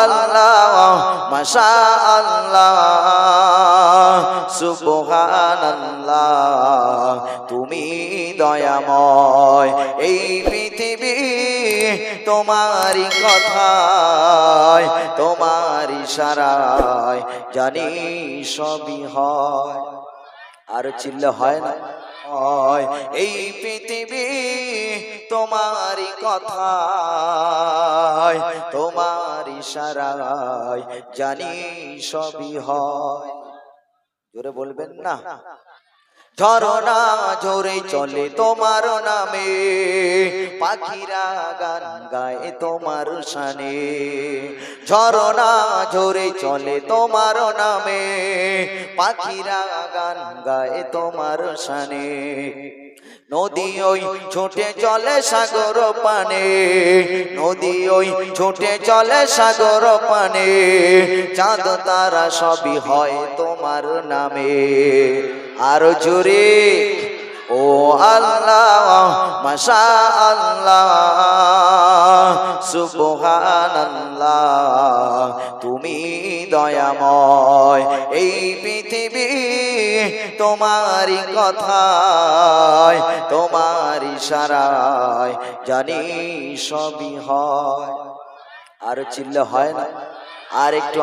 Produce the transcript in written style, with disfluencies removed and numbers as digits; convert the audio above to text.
আল্লাহ মাশা আল্লাহ সুবহানাল্লাহ তুমি দয়াময় এই পৃথিবী তোমারই কথায় তোমার ইশারায় জানি সবই হয়। আর চিল্লা হয় না হয় এই পৃথিবী তোমারই কথায় তোমার ইশারায় জানি সবই হয়। জোরে বলবেন না। ঝরনা ঝরে চলে তোমার নামে পাখিরা গান গায় তোমার শানে। ঝরনা ঝরে চলে তোমার নামে পাখিরা গান গায় তোমার শানে। নদী ওই ছুটে চলে সাগর পানে নদী ওই ছুটে চলে সাগর পানে চাঁদ তারা সবই হয় তোমার নামে। আর জোরে ও আল্লাহ মাশা আল্লাহ সুবহানাল্লাহ তুমি দয়াময় এই পৃথিবী তোমারই কথায় তোমার ইশারায় জানি সবই হয়। আর চিল্লা হয় না। আর একটু